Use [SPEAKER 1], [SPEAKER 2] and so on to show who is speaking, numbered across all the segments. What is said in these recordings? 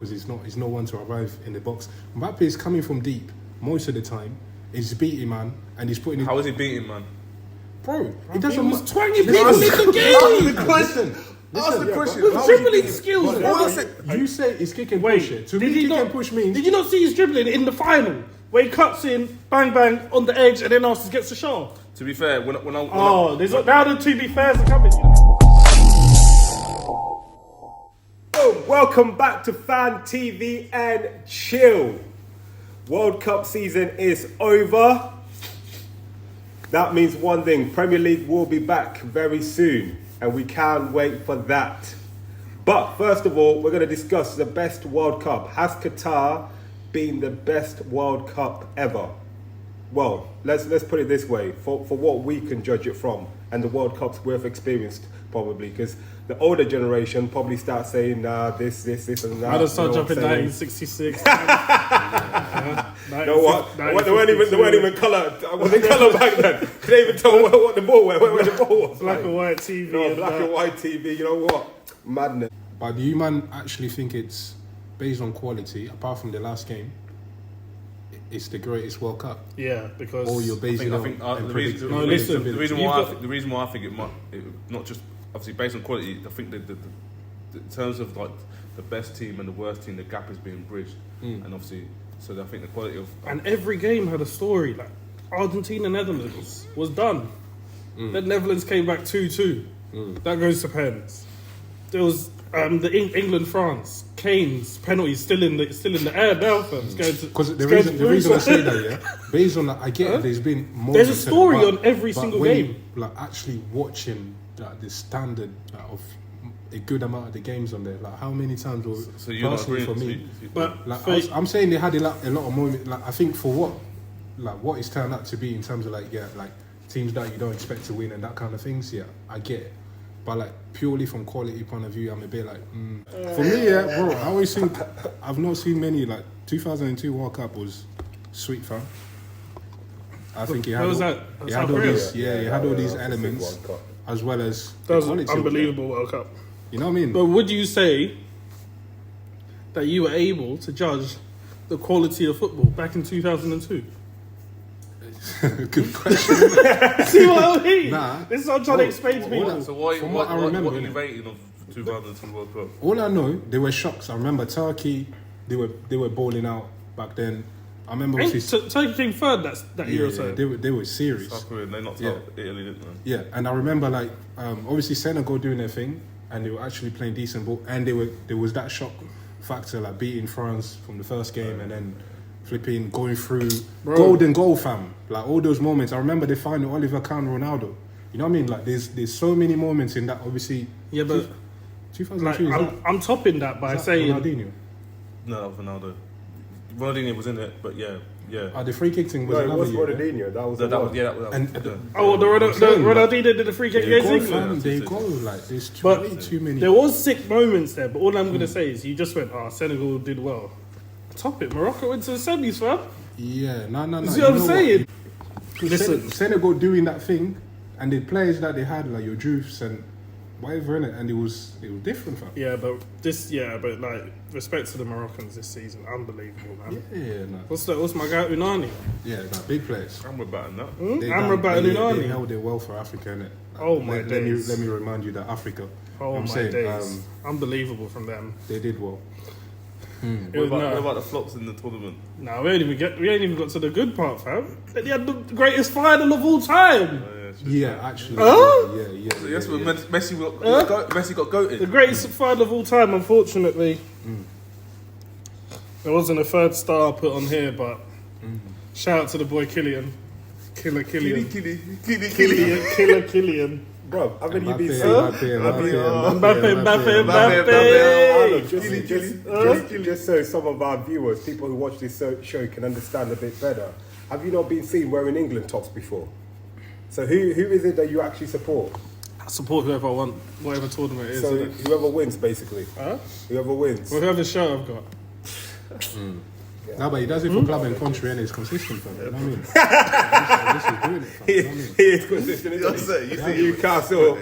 [SPEAKER 1] because he's not one to arrive in the box. Mbappe is coming from deep most of the time. He's beating man, and he's putting.
[SPEAKER 2] How is he beating man?
[SPEAKER 1] Bro, he doesn't.
[SPEAKER 3] He was twanging people in the game.
[SPEAKER 2] Ask the question.
[SPEAKER 3] With dribbling skills.
[SPEAKER 1] You say he's kicking
[SPEAKER 3] Wait,
[SPEAKER 1] push. To
[SPEAKER 3] did
[SPEAKER 1] me,
[SPEAKER 3] he
[SPEAKER 1] kicking
[SPEAKER 3] not?
[SPEAKER 1] push means.
[SPEAKER 3] Did you not see his dribbling in the final? Where he cuts in, bang bang on the edge, and then after gets the shot.
[SPEAKER 2] To be fair, when I
[SPEAKER 3] Now the to be fairs are coming.
[SPEAKER 4] Oh, welcome back to Fan TV and Chill. World Cup season is over. That means one thing, Premier League will be back very soon, and we can't wait for that. But first of all, we're going to discuss the best World Cup. Has Qatar been the best World Cup ever? Well, let's put it this way, for what we can judge it from, and the World Cups we've experienced probably, because the older generation probably start saying, this and that.
[SPEAKER 3] I just started jumping 1966.
[SPEAKER 4] No, what? They weren't even colour. Was it colour back then? Couldn't even tell what the ball where the ball was.
[SPEAKER 3] Black and white TV.
[SPEAKER 4] No, black and white TV. You know what? Madness.
[SPEAKER 1] But do you man actually think it's based on quality? Apart from the last game, it's the greatest World Cup.
[SPEAKER 3] Yeah, because
[SPEAKER 1] or you're basing
[SPEAKER 2] I think the reason why I think it might not just obviously based on quality. I think that in terms of like the best team and the worst team, the gap is being bridged, and obviously, so I think the quality of
[SPEAKER 3] and every game had a story. Like Argentina, Netherlands was done. Then Netherlands came back 2-2. That goes to pens. There was the England France Kane's penalty still in the air now, fam.
[SPEAKER 1] Because the reason I say that, yeah, based on that, I get it. There's been more.
[SPEAKER 3] There's a story on every single game.
[SPEAKER 1] Like actually watching the standard of a good amount of the games on there. Like how many times were personally for me?
[SPEAKER 3] But
[SPEAKER 1] like I'm saying they had a lot of moments. Like I think for what it's turned out to be in terms of like teams that you don't expect to win and that kind of things. Yeah, I get it. But like purely from quality point of view, I'm a bit like for me, yeah, bro. I always think I've not seen many. Like 2002 World Cup was sweet, fam. I think he had all these elements as well as
[SPEAKER 3] that was an unbelievable World Cup.
[SPEAKER 1] You know what I mean?
[SPEAKER 3] But would you say that you were able to judge the quality of football back in 2002?
[SPEAKER 1] Good question.
[SPEAKER 3] See what I mean?
[SPEAKER 1] Nah.
[SPEAKER 3] This is what I'm trying to explain to people.
[SPEAKER 2] So what are you rating of 2002 World Cup?
[SPEAKER 1] All I know, there were shocks. I remember Turkey, they were balling out back then. I remember
[SPEAKER 3] Turkey came third that year or so.
[SPEAKER 1] They were serious.
[SPEAKER 2] South Korea, they knocked out Italy, didn't they?
[SPEAKER 1] Yeah, and I remember like obviously Senegal doing their thing, and they were actually playing decent ball, and there was that shock factor, like beating France from the first game, and then flipping going through golden goal, fam. Like all those moments. I remember the final, Oliver Kahn, Ronaldo. You know what I mean? Like there's so many moments in that. Obviously,
[SPEAKER 3] yeah, but
[SPEAKER 1] 2002.
[SPEAKER 3] Like, I'm topping that by saying
[SPEAKER 1] Ronaldinho.
[SPEAKER 2] No, that was Ronaldo. Ronaldinho was in it, but yeah.
[SPEAKER 1] The free kick thing was
[SPEAKER 4] it was Ronaldinho. That was the one.
[SPEAKER 3] Ronaldinho did the free kick against England.
[SPEAKER 1] They go like there's too many.
[SPEAKER 3] There was sick moments there, but all I'm gonna say is you just went, Senegal did well. Top it, Morocco went to the semis, fam.
[SPEAKER 1] Yeah, no.
[SPEAKER 3] See what I'm saying? Listen,
[SPEAKER 1] Senegal doing that thing, and the players that they had, like your Juves and whatever in it, and it was different, fam.
[SPEAKER 3] Yeah, but like respect to the Moroccans this season, unbelievable, man.
[SPEAKER 1] Yeah, no.
[SPEAKER 3] What's my guy Unani?
[SPEAKER 1] Yeah, big players.
[SPEAKER 2] Amrabat and that.
[SPEAKER 3] Amrabat and Unani.
[SPEAKER 1] They held it well for Africa, innit?
[SPEAKER 3] Oh my days.
[SPEAKER 1] Let me remind you that Africa.
[SPEAKER 3] Oh my days. Unbelievable from them.
[SPEAKER 1] They did well.
[SPEAKER 2] What about the flops in the tournament?
[SPEAKER 3] No, we ain't even got to the good part, fam. They had the greatest final of all time.
[SPEAKER 1] Actually.
[SPEAKER 2] Yeah. So yes, Messi got goated.
[SPEAKER 3] The greatest final of all time, unfortunately. There wasn't a third star put on here, but shout out to the boy Killian. Killer Killian. Killer Killian.
[SPEAKER 4] Bro, I mean, you've been Mbappe. Just so some of our viewers, people who watch this show can understand a bit better. Have you not been seen wearing England tops before? So who is it that you actually support?
[SPEAKER 3] I support whoever I want, whatever tournament it is.
[SPEAKER 4] So whoever wins, basically. Whoever wins.
[SPEAKER 3] Whoever shirt I've got.
[SPEAKER 1] No, but he does it for club and country, and it's consistent, fam. You know what I mean? This is doing it, fam.
[SPEAKER 4] He is consistent. You see Newcastle.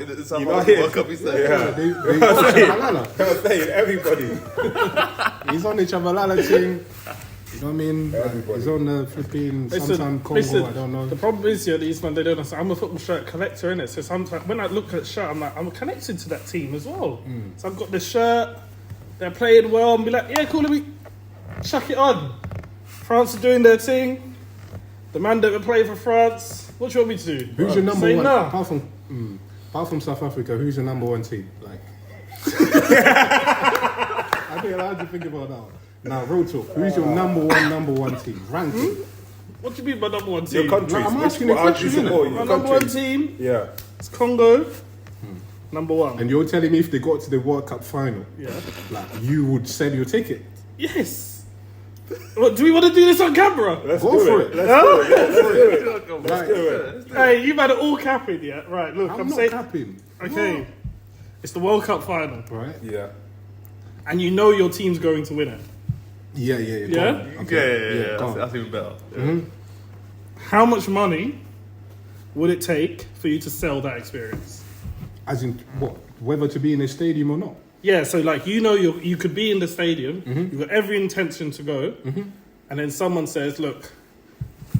[SPEAKER 2] World Cup, he said.
[SPEAKER 4] Yeah. I'm saying everybody.
[SPEAKER 1] He's on the Chabalala thing. You know what I mean? Like, he's on the flipping Samsung Congo, I don't know.
[SPEAKER 3] The problem is, yeah, these man, they don't understand. I'm a football shirt collector, innit? So sometimes when I look at the shirt, I'm like, I'm connected to that team as well. So I've got the shirt, they're playing well, and be like, yeah, cool, let me chuck it on. France are doing their thing. The man that will play for France, what do you want me to do?
[SPEAKER 1] Who's your number one?
[SPEAKER 3] Nah.
[SPEAKER 1] Apart from South Africa, who's your number one team? Like, I think how do you think about that one? Now, real talk. Who's your number one team? Ranking.
[SPEAKER 3] What do you mean by number one team?
[SPEAKER 4] Your countries.
[SPEAKER 1] I'm asking a question.
[SPEAKER 3] My number one team,
[SPEAKER 4] Yeah.
[SPEAKER 3] it's Congo. Number one.
[SPEAKER 1] And you're telling me if they got to the World Cup final,
[SPEAKER 3] Yeah.
[SPEAKER 1] like you would sell your ticket?
[SPEAKER 3] Yes. What, do we want to do this on camera?
[SPEAKER 4] Let's
[SPEAKER 1] Go
[SPEAKER 4] do
[SPEAKER 1] for
[SPEAKER 4] it.
[SPEAKER 1] it.
[SPEAKER 4] Let's do it. Yeah, let's do it.
[SPEAKER 1] Right.
[SPEAKER 4] Do it.
[SPEAKER 3] Hey, you've had it all capping, yeah? Right, look,
[SPEAKER 1] I'm
[SPEAKER 3] I'm
[SPEAKER 1] not
[SPEAKER 3] saying.
[SPEAKER 1] capping.
[SPEAKER 3] Okay. It's the World Cup final.
[SPEAKER 1] Right?
[SPEAKER 4] Yeah.
[SPEAKER 3] And you know your team's going to win it.
[SPEAKER 1] Yeah.
[SPEAKER 3] Yeah?
[SPEAKER 1] Go on. Okay.
[SPEAKER 2] Yeah.
[SPEAKER 1] Go on.
[SPEAKER 2] That's even better.
[SPEAKER 3] How much money would it take for you to sell that experience?
[SPEAKER 1] As in, what? Whether to be in a stadium or not?
[SPEAKER 3] Yeah, so like you could be in the stadium, you've got every intention to go, and then someone says, "Look,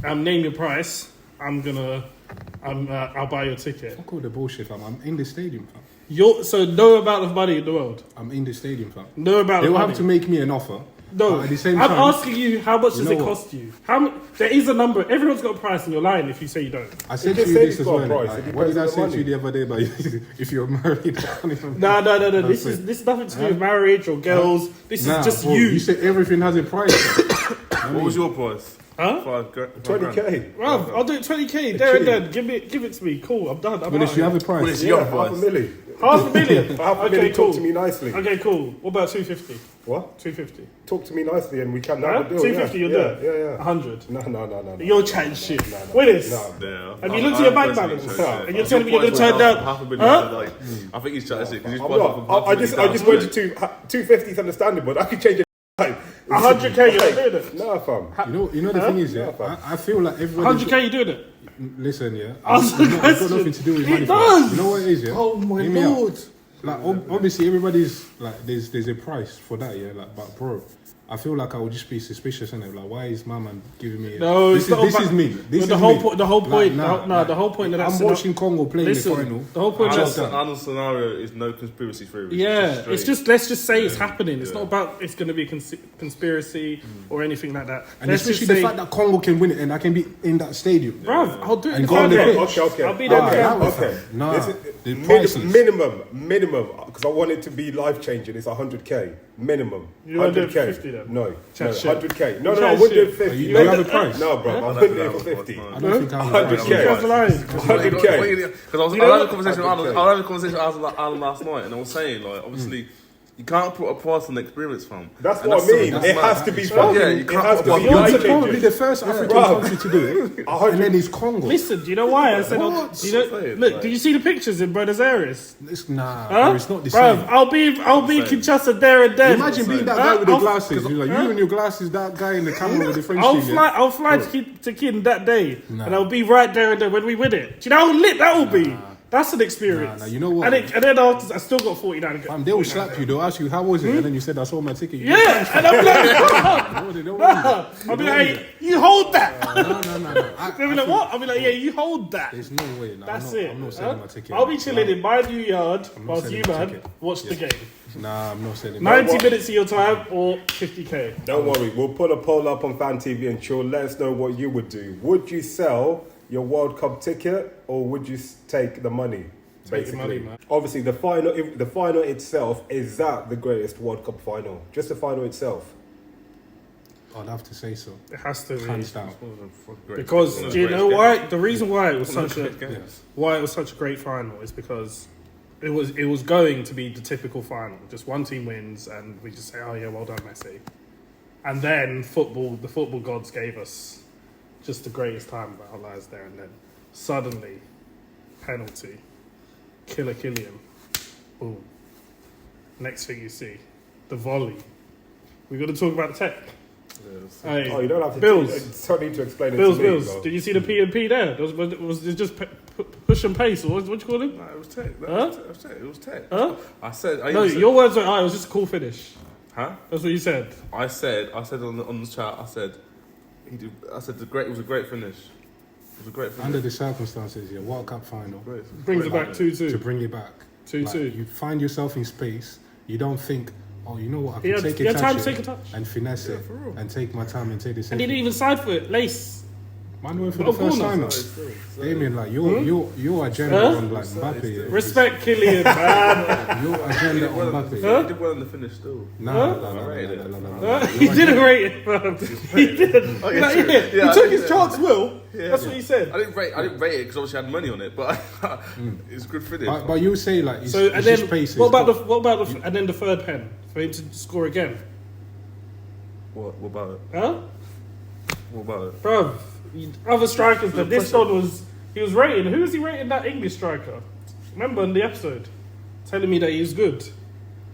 [SPEAKER 3] name your price. I'll buy your ticket."
[SPEAKER 1] Fuck all the bullshit, fam. I'm in the stadium, fam.
[SPEAKER 3] So no amount of money in the world.
[SPEAKER 1] I'm in the stadium, fam.
[SPEAKER 3] No amount
[SPEAKER 1] They
[SPEAKER 3] of
[SPEAKER 1] will
[SPEAKER 3] money.
[SPEAKER 1] have to make me an offer.
[SPEAKER 3] No,
[SPEAKER 1] But at the same
[SPEAKER 3] I'm
[SPEAKER 1] time,
[SPEAKER 3] asking you, how much does
[SPEAKER 1] know
[SPEAKER 3] it
[SPEAKER 1] what?
[SPEAKER 3] cost you? There is a number. Everyone's got a price, and you're lying if you say you don't.
[SPEAKER 1] I said
[SPEAKER 4] can
[SPEAKER 1] to you
[SPEAKER 4] say
[SPEAKER 1] this
[SPEAKER 4] it's
[SPEAKER 1] as
[SPEAKER 4] got a
[SPEAKER 1] well.
[SPEAKER 4] price.
[SPEAKER 1] Like,
[SPEAKER 4] It
[SPEAKER 1] what did I
[SPEAKER 4] depends
[SPEAKER 1] say
[SPEAKER 4] on
[SPEAKER 1] to
[SPEAKER 4] the
[SPEAKER 1] you the other day? But if you're married, I can't even.
[SPEAKER 3] No. This
[SPEAKER 1] That's
[SPEAKER 3] is nothing to do with marriage or girls. This
[SPEAKER 1] Nah,
[SPEAKER 3] is just
[SPEAKER 1] bro,
[SPEAKER 3] you.
[SPEAKER 1] You said everything has a price.
[SPEAKER 2] What was your price?
[SPEAKER 3] Huh?
[SPEAKER 4] 20k.
[SPEAKER 3] Bruv, I'll do it 20k. There and then. Give it to me. Cool. I'm done. I'm
[SPEAKER 1] But
[SPEAKER 3] out
[SPEAKER 1] if you
[SPEAKER 3] here.
[SPEAKER 1] have a price,
[SPEAKER 4] Yeah, half a million.
[SPEAKER 3] $500,000.
[SPEAKER 4] Half a
[SPEAKER 3] Okay,
[SPEAKER 4] million.
[SPEAKER 3] cool.
[SPEAKER 4] Talk to me nicely.
[SPEAKER 3] Okay, cool. What about 250?
[SPEAKER 4] What?
[SPEAKER 3] 250.
[SPEAKER 4] Talk to me nicely and we can
[SPEAKER 3] Huh?
[SPEAKER 4] have a deal.
[SPEAKER 3] 250, you're
[SPEAKER 4] yeah.
[SPEAKER 3] there.
[SPEAKER 4] Yeah.
[SPEAKER 3] 100.
[SPEAKER 4] No.
[SPEAKER 3] You're chatting shit. Willis,
[SPEAKER 4] No.
[SPEAKER 2] Yeah.
[SPEAKER 3] have you looked at your bank balance? And you're telling me you're going to turn down?
[SPEAKER 2] Half a billion.
[SPEAKER 3] Huh?
[SPEAKER 2] Like, I think he's trying to say because he's
[SPEAKER 4] I'm not. I just went to 250 is understandable. I could change it.
[SPEAKER 3] 100k, you're not doing it.
[SPEAKER 4] No, fam.
[SPEAKER 1] you know the thing is, yeah, I feel like everybody.
[SPEAKER 3] 100k, you doing it?
[SPEAKER 1] Listen, yeah,
[SPEAKER 3] Answer the
[SPEAKER 1] it's got
[SPEAKER 3] question.
[SPEAKER 1] nothing to do with
[SPEAKER 3] It
[SPEAKER 1] money.
[SPEAKER 3] does.
[SPEAKER 1] You know what it is, yeah?
[SPEAKER 3] Oh my
[SPEAKER 1] Hear me out.
[SPEAKER 3] lord.
[SPEAKER 1] Like obviously everybody's like there's a price for that, yeah. Like, but bro, I feel like I would just be suspicious, innit? Like, why is my man giving me?
[SPEAKER 3] No,
[SPEAKER 1] this
[SPEAKER 3] it's not
[SPEAKER 1] is
[SPEAKER 3] about-
[SPEAKER 1] me. This is
[SPEAKER 3] the whole
[SPEAKER 1] me.
[SPEAKER 3] point. The whole point.
[SPEAKER 1] Like,
[SPEAKER 3] the whole point of that.
[SPEAKER 1] I'm watching Congo playing
[SPEAKER 3] Listen,
[SPEAKER 1] the final.
[SPEAKER 3] the whole point of that.
[SPEAKER 2] Arnold's scenario is no conspiracy theory.
[SPEAKER 3] Yeah, it's just let's just say it's happening. It's
[SPEAKER 2] Yeah.
[SPEAKER 3] not about it's going to be a conspiracy or anything like that.
[SPEAKER 1] And
[SPEAKER 3] Let's
[SPEAKER 1] especially
[SPEAKER 3] just
[SPEAKER 1] the
[SPEAKER 3] say,
[SPEAKER 1] fact that Congo can win it and I can be in that stadium.
[SPEAKER 3] bruv, I'll do it. in
[SPEAKER 1] And
[SPEAKER 3] the
[SPEAKER 1] go on the
[SPEAKER 3] fan
[SPEAKER 1] pitch.
[SPEAKER 3] game.
[SPEAKER 4] Okay.
[SPEAKER 3] I'll be there.
[SPEAKER 1] Alright,
[SPEAKER 3] in the
[SPEAKER 1] that
[SPEAKER 3] fan.
[SPEAKER 1] was-
[SPEAKER 4] Okay.
[SPEAKER 1] Nah,
[SPEAKER 4] This is
[SPEAKER 1] the prices.
[SPEAKER 4] minimum, because I want it to be life changing. It's 100k minimum.
[SPEAKER 3] You wanna do it
[SPEAKER 4] 100k.
[SPEAKER 3] for 50 then?
[SPEAKER 4] No,
[SPEAKER 3] Chat shit.
[SPEAKER 4] 100k. No, I
[SPEAKER 3] Chat
[SPEAKER 4] wouldn't do
[SPEAKER 3] shit.
[SPEAKER 4] it 50.
[SPEAKER 1] You have a price.
[SPEAKER 4] No, bro, I wouldn't do it for 50.
[SPEAKER 1] I don't think I'm
[SPEAKER 4] 100K.
[SPEAKER 3] You guys are lying.
[SPEAKER 4] 100k.
[SPEAKER 2] Because I was having a conversation with Arnold. I was having a conversation with Arnold last night, and I was saying, like, obviously, you can't put a price on the experience, fam.
[SPEAKER 4] That's
[SPEAKER 2] And
[SPEAKER 4] what I mean.
[SPEAKER 2] that's
[SPEAKER 4] It
[SPEAKER 2] mad.
[SPEAKER 4] has to be
[SPEAKER 2] Yeah,
[SPEAKER 4] fucking.
[SPEAKER 2] you
[SPEAKER 4] It
[SPEAKER 2] can't
[SPEAKER 4] has to
[SPEAKER 2] put
[SPEAKER 4] be
[SPEAKER 2] a
[SPEAKER 1] You're
[SPEAKER 2] price
[SPEAKER 4] life
[SPEAKER 1] probably
[SPEAKER 4] changing.
[SPEAKER 1] the first African
[SPEAKER 4] Bruv.
[SPEAKER 1] country to do it, and then it's Congo.
[SPEAKER 3] Listen, do you know why I said?
[SPEAKER 1] What?
[SPEAKER 3] Do you know, look, did you see the pictures in Buenos Aires?
[SPEAKER 1] Nah,
[SPEAKER 3] Huh?
[SPEAKER 1] bro, it's not the
[SPEAKER 3] Bruv,
[SPEAKER 1] same.
[SPEAKER 3] I'll be Kinshasa there and then.
[SPEAKER 1] Imagine being that
[SPEAKER 3] Huh?
[SPEAKER 1] guy with the
[SPEAKER 3] I'll-
[SPEAKER 1] glasses. You're like, you and your glasses, that guy in the camera with the French team.
[SPEAKER 3] I'll fly to Kin that day, and I'll be right there and then when we win it. Do you know how lit that will be? That's an experience.
[SPEAKER 1] Nah, you know what?
[SPEAKER 3] And then after, I still got 49.
[SPEAKER 1] They will slap you. They'll ask you, how was it? And then you said, I saw my ticket.
[SPEAKER 3] Yeah, and I'm like,
[SPEAKER 1] No, they don't want you.
[SPEAKER 3] I'll be like, hey, you hold that.
[SPEAKER 1] No.
[SPEAKER 3] They'll be like, what? I'll be like, yeah, you hold that.
[SPEAKER 1] There's no way. Nah,
[SPEAKER 3] That's
[SPEAKER 1] I'm
[SPEAKER 3] it.
[SPEAKER 1] not selling my ticket.
[SPEAKER 3] I'll be chilling in my new yard
[SPEAKER 1] not
[SPEAKER 3] whilst
[SPEAKER 1] selling
[SPEAKER 3] you,
[SPEAKER 1] my
[SPEAKER 3] man,
[SPEAKER 1] ticket.
[SPEAKER 3] watch the game.
[SPEAKER 1] Nah, I'm not selling
[SPEAKER 3] 90
[SPEAKER 1] that.
[SPEAKER 3] minutes of your time or 50k.
[SPEAKER 4] Don't worry, we'll put a poll up on Fan TV and chill. Let us know what you would do. Would you sell your World Cup ticket or would you take the money?
[SPEAKER 3] Take the
[SPEAKER 4] Basically,
[SPEAKER 3] money, man.
[SPEAKER 4] obviously, the final itself is that the greatest World Cup final. Just the final itself.
[SPEAKER 1] I'd have to say so.
[SPEAKER 3] It has to be.
[SPEAKER 1] Hands down.
[SPEAKER 3] Because do you know why? The reason why it was such a
[SPEAKER 2] games.
[SPEAKER 3] why it was such a great final is because it was going to be the typical final. Just one team wins, and we just say, "Oh yeah, well done, Messi." And then the football gods gave us just the greatest time of our lives there. And then suddenly, penalty, killer Killian, boom. Next thing you see, the volley. We got to talk about the tech. Hey,
[SPEAKER 4] Oh, you don't have to.
[SPEAKER 3] Bills.
[SPEAKER 4] Don't need to explain it
[SPEAKER 3] Bills,
[SPEAKER 4] to me.
[SPEAKER 3] Bills.
[SPEAKER 4] Bro.
[SPEAKER 3] Did you see the P&P there? Was it just push and pace, or what you call it?
[SPEAKER 2] Nah, it was tech.
[SPEAKER 3] Huh?
[SPEAKER 2] It was tech.
[SPEAKER 3] Huh?
[SPEAKER 2] I said.
[SPEAKER 3] No, your words were, it was just a cool finish.
[SPEAKER 2] Huh?
[SPEAKER 3] That's what you said.
[SPEAKER 2] I said on the chat. I said it was a great finish. It was a great finish.
[SPEAKER 1] Under the circumstances, yeah, World Cup final.
[SPEAKER 3] Brings it back 2-2.
[SPEAKER 1] To bring it back.
[SPEAKER 3] 2-2.
[SPEAKER 1] You find yourself in space. You don't think, oh, you know what, I
[SPEAKER 3] He
[SPEAKER 1] can
[SPEAKER 3] had
[SPEAKER 1] take
[SPEAKER 3] time
[SPEAKER 1] it
[SPEAKER 3] to take a touch.
[SPEAKER 1] and finesse it
[SPEAKER 3] for real.
[SPEAKER 1] and take my time and take this.
[SPEAKER 3] And he didn't even side for it. Lace.
[SPEAKER 1] Man went for
[SPEAKER 3] Oh,
[SPEAKER 1] the first
[SPEAKER 3] corner.
[SPEAKER 1] time. Damien, like your agenda
[SPEAKER 3] Huh?
[SPEAKER 1] on like Mbappe. Yeah,
[SPEAKER 3] Respect Kylian, man.
[SPEAKER 1] your agenda on Mbappe.
[SPEAKER 2] He did well in the finish still.
[SPEAKER 1] No.
[SPEAKER 3] He didn't rate it, fam. He did.
[SPEAKER 2] Oh, yeah,
[SPEAKER 3] Like,
[SPEAKER 2] true.
[SPEAKER 3] yeah,
[SPEAKER 2] Yeah,
[SPEAKER 3] he
[SPEAKER 2] I
[SPEAKER 3] took his
[SPEAKER 2] did,
[SPEAKER 3] chance, Will.
[SPEAKER 2] Yeah.
[SPEAKER 3] That's what he said.
[SPEAKER 2] I didn't rate it because obviously I had money on it, but it's a good finish.
[SPEAKER 1] But you say like it's,
[SPEAKER 3] So
[SPEAKER 1] it's
[SPEAKER 3] and then
[SPEAKER 1] just pace.
[SPEAKER 3] what about the and then the third pen for him to score again?
[SPEAKER 2] What about it?
[SPEAKER 3] Huh?
[SPEAKER 2] What about it?
[SPEAKER 3] Bruv, other strikers, but this one he was rating. Who was he rating that English striker? Remember in the episode, telling me that he was good.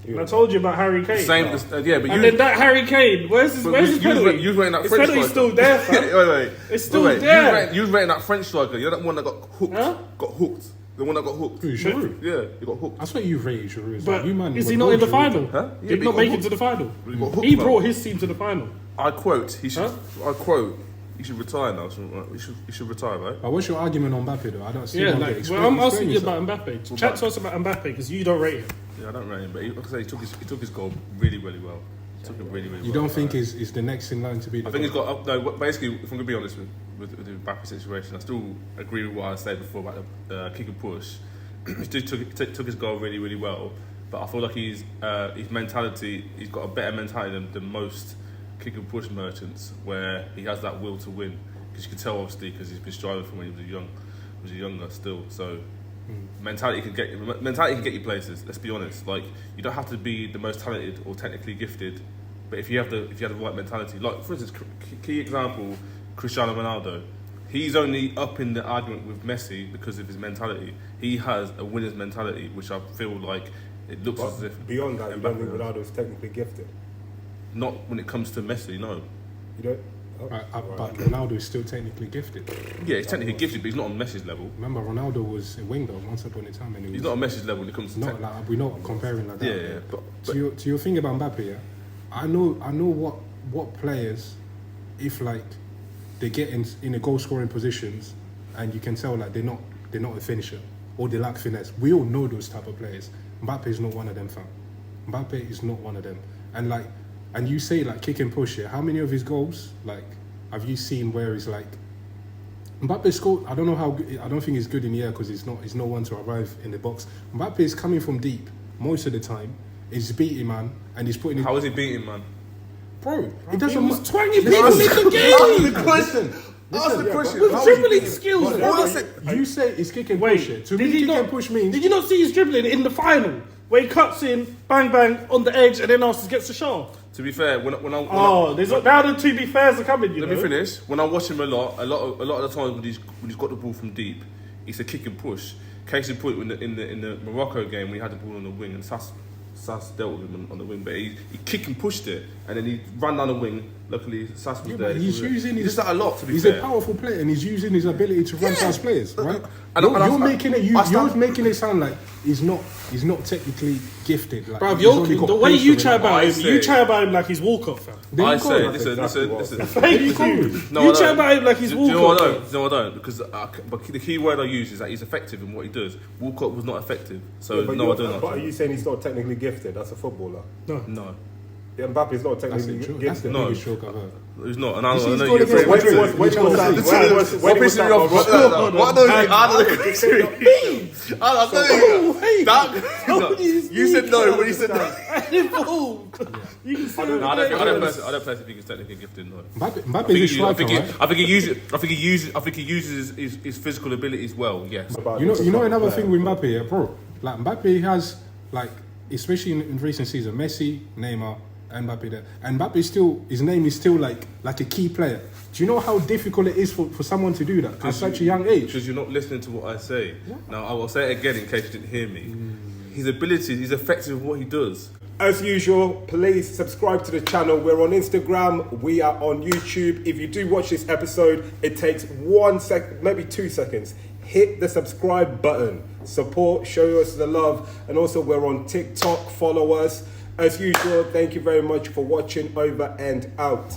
[SPEAKER 3] And I told you about Harry Kane.
[SPEAKER 2] Same, but
[SPEAKER 3] and then that Harry Kane, where's his penalty?
[SPEAKER 2] You was rating that
[SPEAKER 3] His
[SPEAKER 2] French
[SPEAKER 3] penalty's
[SPEAKER 2] striker.
[SPEAKER 3] still there, fam.
[SPEAKER 2] wait.
[SPEAKER 3] It's still there.
[SPEAKER 2] You was rating that French striker. You know that one that got hooked?
[SPEAKER 3] Huh?
[SPEAKER 2] Got hooked. The one that got hooked.
[SPEAKER 1] Who, Giroud?
[SPEAKER 2] Yeah, he got hooked.
[SPEAKER 1] I swear you rated Giroud. as
[SPEAKER 3] But
[SPEAKER 1] well. You man
[SPEAKER 3] is
[SPEAKER 1] were
[SPEAKER 3] he not in the
[SPEAKER 1] Giroud.
[SPEAKER 3] final?
[SPEAKER 2] Huh? Yeah,
[SPEAKER 3] Did
[SPEAKER 2] but
[SPEAKER 3] not
[SPEAKER 2] he
[SPEAKER 3] make
[SPEAKER 2] got
[SPEAKER 3] it to the final.
[SPEAKER 2] He got hooked,
[SPEAKER 3] He
[SPEAKER 2] man.
[SPEAKER 3] brought his team to the final.
[SPEAKER 2] I quote. He should.
[SPEAKER 3] Huh?
[SPEAKER 2] I quote. He should retire now. He should retire, right?
[SPEAKER 1] But what's your argument on Mbappe though? I don't see.
[SPEAKER 3] Yeah,
[SPEAKER 1] one
[SPEAKER 3] like,
[SPEAKER 1] bit.
[SPEAKER 3] well, I'm
[SPEAKER 1] Explain
[SPEAKER 3] asking you
[SPEAKER 1] yourself.
[SPEAKER 3] about Mbappe. Chat to us about Mbappe because you don't rate him.
[SPEAKER 2] Yeah, I don't rate him, but like I say, he took his goal really, really well. He took it really, really well.
[SPEAKER 1] You don't think is the next in line to be?
[SPEAKER 2] I think he's got no. Basically, if I'm gonna be honest with the Mbappe situation, I still agree with what I said before about the kick and push. He took his goal really, really well, but I feel like his mentality. He's got a better mentality than most kick and push merchants, where he has that will to win. Because you can tell, obviously, because he's been striving from when he was younger still. So mentality can get you places. Let's be honest. Like, you don't have to be the most talented or technically gifted, but if you have the right mentality, like for instance, key example, Cristiano Ronaldo. He's only up in the argument with Messi because of his mentality. He has a winner's mentality, which I feel like it looks as if
[SPEAKER 4] Beyond that, you don't think Ronaldo is technically gifted?
[SPEAKER 2] not when it comes to Messi. No.
[SPEAKER 4] You don't. Oh,
[SPEAKER 1] But Ronaldo is still technically gifted.
[SPEAKER 2] Yeah, he's technically gifted, but he's not on Messi's level.
[SPEAKER 1] Remember, Ronaldo was a winger once upon a time, and he was
[SPEAKER 2] He's not on Messi's level when it comes to
[SPEAKER 1] not like we're not comparing like that.
[SPEAKER 2] Yeah, but
[SPEAKER 1] To your thing about Mbappe, yeah, I know what players, if like they get in a goal scoring positions, and you can tell like they're not a finisher or they lack finesse. We all know those type of players. Mbappe is not one of them, fam. Mbappe is not one of them. And you say like kick and push, yeah. How many of his goals like have you seen where he's like Mbappe scored? I don't know how good, I don't think he's good in the air because he's not one to arrive in the box. Mbappe is coming from deep most of the time. He's beating man and he's putting.
[SPEAKER 2] how is he beating, man?
[SPEAKER 1] Bro, it doesn't.
[SPEAKER 3] He was twanging people in the game.
[SPEAKER 2] Ask the question.
[SPEAKER 3] With dribbling skills,
[SPEAKER 4] But
[SPEAKER 3] bro.
[SPEAKER 4] that's it.
[SPEAKER 1] You say it's kick and
[SPEAKER 3] Wait,
[SPEAKER 1] push. Yeah. To
[SPEAKER 3] did
[SPEAKER 1] me,
[SPEAKER 3] he
[SPEAKER 1] kick
[SPEAKER 3] not?
[SPEAKER 1] and push means.
[SPEAKER 3] Did you not see his dribbling in the final where he cuts in, bang bang on the edge, and then after gets the shot?
[SPEAKER 2] To be fair, when
[SPEAKER 3] Oh, there's now the to be fairs are coming. You
[SPEAKER 2] let
[SPEAKER 3] know.
[SPEAKER 2] me finish. When I watch him a lot of the times when he's got the ball from deep, it's a kick and push. Case in point, in the Morocco game, we had the ball on the wing and Sass dealt with him on the wing, but he kicked and pushed it, and then he ran down the wing. Luckily, Sass was
[SPEAKER 1] Yeah,
[SPEAKER 2] there.
[SPEAKER 1] but he's using
[SPEAKER 2] He
[SPEAKER 1] his.
[SPEAKER 2] does that a lot. To be
[SPEAKER 1] He's
[SPEAKER 2] fair,
[SPEAKER 1] a powerful player, and he's using his ability to run past players, right?
[SPEAKER 2] And
[SPEAKER 1] Making it.
[SPEAKER 2] I
[SPEAKER 1] You're
[SPEAKER 2] stand-
[SPEAKER 1] making it sound like he's not technically gifted. Like,
[SPEAKER 3] Bro,
[SPEAKER 1] he's only got
[SPEAKER 3] the way
[SPEAKER 1] pace
[SPEAKER 3] you
[SPEAKER 1] for
[SPEAKER 3] chat
[SPEAKER 1] it.
[SPEAKER 3] about
[SPEAKER 2] I
[SPEAKER 3] him,
[SPEAKER 2] say-
[SPEAKER 3] you chat about him like he's Walcott, fam.
[SPEAKER 1] There
[SPEAKER 2] I
[SPEAKER 1] you go.
[SPEAKER 2] say,
[SPEAKER 4] That's exactly what I
[SPEAKER 2] listen.
[SPEAKER 4] said.
[SPEAKER 3] Thank you.
[SPEAKER 2] No,
[SPEAKER 3] You
[SPEAKER 2] I
[SPEAKER 3] chat
[SPEAKER 2] don't.
[SPEAKER 3] about him like he's
[SPEAKER 2] Do you know what I
[SPEAKER 3] Walcott.
[SPEAKER 2] don't? No, I don't. Because but the key word I use is that he's effective in what he does. Walcott was not effective, so
[SPEAKER 4] But
[SPEAKER 2] no, I don't.
[SPEAKER 4] But are you saying he's not technically gifted? That's a footballer.
[SPEAKER 2] No,
[SPEAKER 4] Yeah, Mbappe's not
[SPEAKER 1] That's
[SPEAKER 4] technically
[SPEAKER 1] the joke. That's the
[SPEAKER 4] gifted.
[SPEAKER 2] No.
[SPEAKER 1] biggest joke I've heard.
[SPEAKER 2] he's not. And I
[SPEAKER 1] see,
[SPEAKER 2] know
[SPEAKER 1] he's
[SPEAKER 2] you're
[SPEAKER 1] going against
[SPEAKER 2] afraid to.
[SPEAKER 4] When he was that-
[SPEAKER 2] What pisses me off? What knows me out of the country? I'm telling you, you said no when you said no.
[SPEAKER 3] You can say
[SPEAKER 2] I don't personally think he's technically gifted. No.
[SPEAKER 1] Mbappe is a striker, right?
[SPEAKER 2] I think he uses his physical abilities well. Yes.
[SPEAKER 1] You know another thing with Mbappe, yeah, bro. Like Mbappe has like, especially in recent season, Messi, Neymar, and Mbappe there. And Mbappe still, his name is still like a key player. Do you know how difficult it is for someone to do that at such a young age?
[SPEAKER 2] Because you're not listening to what I say. Now I will say it again in case you didn't hear me. His abilities, he's effective in what he does.
[SPEAKER 4] As usual, please subscribe to the channel. We're on Instagram. We are on YouTube. If you do watch this episode, it takes 1 second, maybe 2 seconds. Hit the subscribe button. Support, show us the love. And also we're on TikTok. Follow us. As usual, thank you very much for watching. Over and out.